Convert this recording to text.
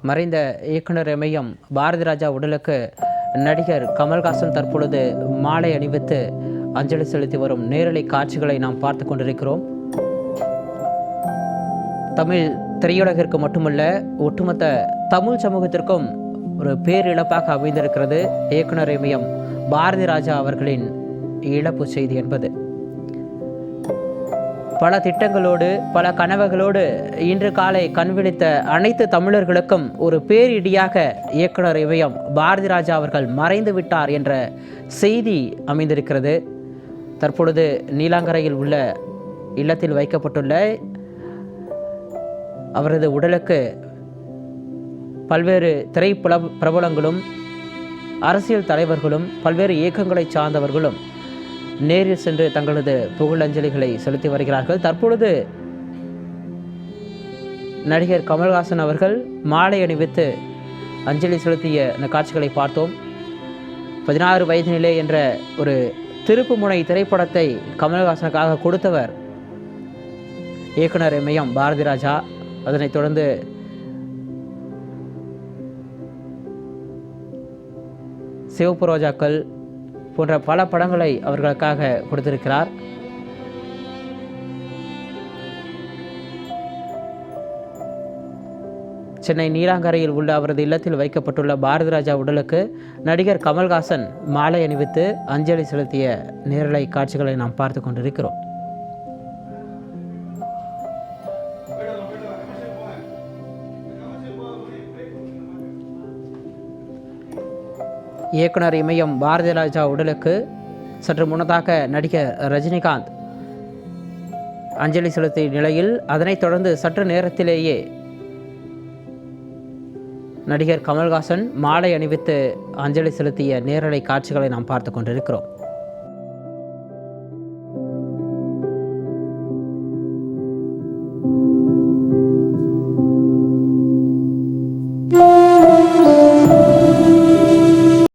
மறைந்த இயக்குனர் இமயம் பாரதி ராஜா உடலுக்கு நடிகர் கமல்ஹாசன் தற்பொழுது மாலை அணிவித்து அஞ்சலி செலுத்தி வரும் நேரலை காட்சிகளை நாம் பார்த்து கொண்டிருக்கிறோம். தமிழ் திரையுலகிற்கு மட்டுமல்ல, ஒட்டுமொத்த தமிழ் சமூகத்திற்கும் ஒரு பேரிழப்பாக அமைந்திருக்கிறது இயக்குனர் இமயம் பாரதி ராஜா அவர்களின் இழப்பு செய்தி என்பது. பல திட்டங்களோடு பல கனவுகளோடு இன்று காலை கண்விழித்த அனைத்து தமிழர்களுக்கும் ஒரு பேரிடியாக இயக்குனர் இமயம் பாரதி ராஜா அவர்கள் மறைந்து விட்டார் என்ற செய்தி அமைந்திருக்கிறது. தற்பொழுது நீலாங்கரையில் உள்ள இல்லத்தில் வைக்கப்பட்டுள்ள அவரது உடலுக்கு பல்வேறு பிரபலங்களும் அரசியல் தலைவர்களும் பல்வேறு இயக்கங்களை சார்ந்தவர்களும் நேரில் சென்று தங்களது புகழஞ்சலிகளை செலுத்தி வருகிறார்கள். தற்பொழுது நடிகர் கமல்ஹாசன் அவர்கள் மாலை அணிவித்து அஞ்சலி செலுத்திய இந்த காட்சிகளை பார்த்தோம். 16 வயதினிலே என்ற ஒரு திருப்புமுனை திரைப்படத்தை கமல்ஹாசனுக்காக கொடுத்தவர் இயக்குனர் இமயம் பாரதி ராஜா. அதனைத் தொடர்ந்து சிவப்பு ரோஜாக்கள் போன்ற பல படங்களை அவர்களுக்காக கொடுத்திருக்கிறார். சென்னை நீலாங்கரையில் உள்ள அவரது இல்லத்தில் வைக்கப்பட்டுள்ள பாரதி ராஜா உடலுக்கு நடிகர் கமல்ஹாசன் மாலை அணிவித்து அஞ்சலி செலுத்திய நேரலை காட்சிகளை நாம் பார்த்து கொண்டிருக்கிறோம். இயக்குனர் இமயம் பாரதி ராஜா உடலுக்கு சற்று முன்னதாக நடிகர் ரஜினிகாந்த் அஞ்சலி செலுத்திய நிலையில் அதனைத் தொடர்ந்து சற்று நேரத்திலேயே நடிகர் கமல்ஹாசன் மாலை அணிவித்து அஞ்சலி செலுத்திய நேரலை காட்சிகளை நாம் பார்த்து கொண்டிருக்கிறோம்.